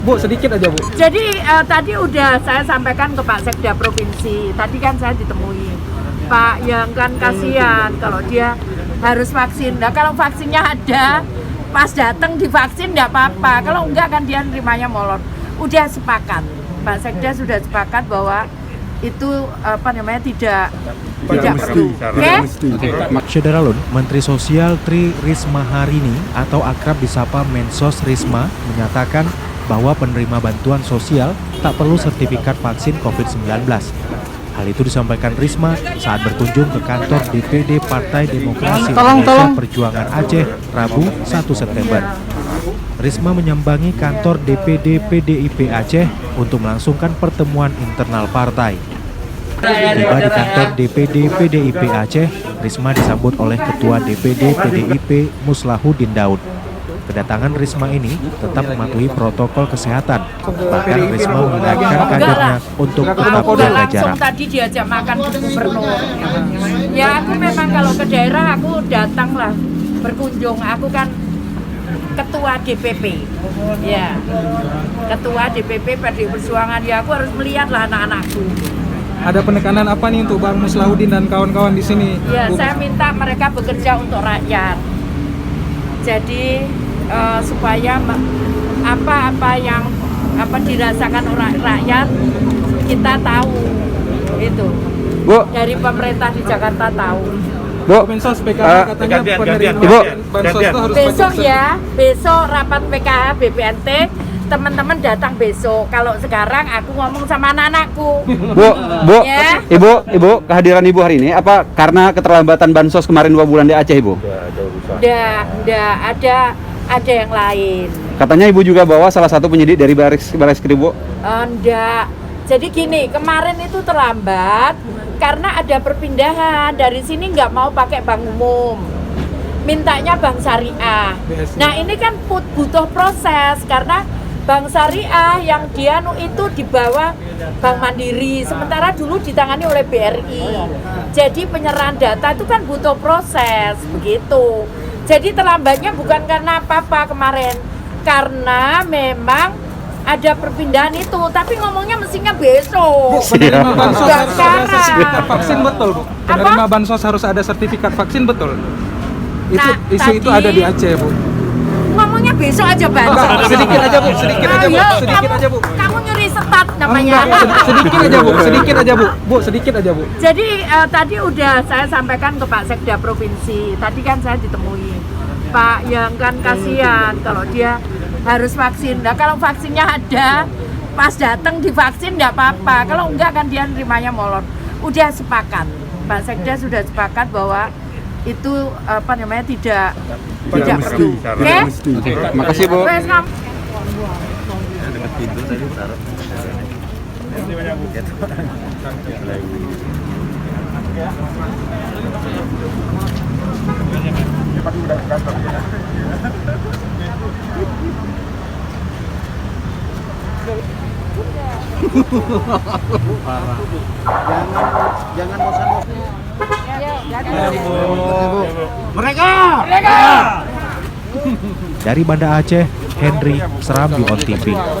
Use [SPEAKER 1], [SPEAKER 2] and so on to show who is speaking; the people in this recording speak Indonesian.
[SPEAKER 1] Bu, sedikit aja Bu.
[SPEAKER 2] Jadi tadi udah saya sampaikan ke Pak Sekda Provinsi. Tadi kan saya ditemui Pak, yang kan kasihan kalau dia harus vaksin. Nah kalau vaksinnya ada, pas datang divaksin nggak apa-apa. Kalau enggak kan dia nerimanya molor. Udah sepakat, Pak Sekda sudah sepakat bahwa itu tidak perlu. Oke?
[SPEAKER 3] Syederalun, Menteri Sosial Tri Risma Harini atau akrab disapa Mensos Risma menyatakan bahwa penerima bantuan sosial tak perlu sertifikat vaksin COVID-19. Hal itu disampaikan Risma saat berkunjung ke kantor DPD Partai Demokrasi Indonesia Perjuangan Aceh, Rabu 1 September. Risma menyambangi kantor DPD PDIP Aceh untuk melangsungkan pertemuan internal partai. Tiba di kantor DPD PDIP Aceh, Risma disambut oleh Ketua DPD PDIP Muslahuddin Daud. Kedatangan Risma ini tetap mematuhi protokol kesehatan. Bahkan Risma mengingatkan kadernya untuk tetap jaga jarak.
[SPEAKER 2] Tadi diajak makan ke gubernur. Ya aku memang kalau ke daerah aku datang lah berkunjung. Aku kan ketua DPP. Ya. Ketua DPP PDI Perjuangan. Ya aku harus melihat lah anak-anakku.
[SPEAKER 1] Ada penekanan apa nih untuk Bang Muslahuddin dan kawan-kawan di sini?
[SPEAKER 2] Ya,
[SPEAKER 1] Bu?
[SPEAKER 2] saya minta mereka bekerja untuk rakyat. Jadi supaya apa yang dirasakan rakyat kita tahu itu.
[SPEAKER 4] Bu,
[SPEAKER 2] Dari pemerintah di Jakarta tahu.
[SPEAKER 4] Bu,
[SPEAKER 1] Mensos PKH katanya penerima
[SPEAKER 4] Ibu.
[SPEAKER 1] bansos itu harus
[SPEAKER 2] Besok
[SPEAKER 1] pakai
[SPEAKER 2] ya, besok rapat PKH BPNT, teman-teman datang besok. Kalau sekarang aku ngomong sama anak-anakku.
[SPEAKER 4] Bu,
[SPEAKER 2] Ya.
[SPEAKER 4] Ibu, kehadiran Ibu hari ini apa karena keterlambatan bansos kemarin 2 bulan di Aceh, Ibu?
[SPEAKER 2] Nggak ada yang lain.
[SPEAKER 4] Katanya Ibu juga bawa salah satu penyidik dari Bareskrim, Bu.
[SPEAKER 2] Enggak. Jadi gini, kemarin itu terlambat karena ada perpindahan. Dari sini nggak mau pakai bank umum. Mintanya bank syariah. Nah ini kan butuh proses karena bank syariah yang dia itu di bawah Bank Mandiri. Sementara dulu ditangani oleh BRI. Jadi penyerahan data itu kan butuh proses, begitu. Jadi terlambatnya bukan karena apa-apa kemarin, karena memang ada perpindahan itu, tapi ngomongnya mestinya besok.
[SPEAKER 1] Bu, penerima bansos
[SPEAKER 2] Nggak
[SPEAKER 1] harus ada
[SPEAKER 2] sekarang.
[SPEAKER 1] sertifikat vaksin betul, Bu. Penerima bansos harus ada sertifikat vaksin betul. Itu
[SPEAKER 2] Nah,
[SPEAKER 1] isu itu
[SPEAKER 2] tadi-
[SPEAKER 1] ada di Aceh, Bu.
[SPEAKER 2] Ngomongnya besok aja banget.
[SPEAKER 1] Enggak, sedikit aja, Bu. Sedikit aja, Bu. Sedikit aja, Bu.
[SPEAKER 2] Kamu nyuri setat namanya.
[SPEAKER 1] Enggak, sedikit aja, Bu. Sedikit aja, Bu. Bu, sedikit aja, Bu.
[SPEAKER 2] Jadi tadi udah saya sampaikan ke Pak Sekda Provinsi. Tadi kan saya ditemui Pak, yang kan kasihan kalau dia harus vaksin. Nah kalau vaksinnya ada, pas datang divaksin nggak apa-apa. Kalau enggak kan dia nerimanya molor. Udah sepakat, Pak Sekda sudah sepakat bahwa itu tidak perlu. Oke?
[SPEAKER 4] Makasih, Bu.
[SPEAKER 2] Wes, kamu.
[SPEAKER 5] Jangan bosan-bosan.
[SPEAKER 3] Dari Banda Aceh, Henry Serambi on TV.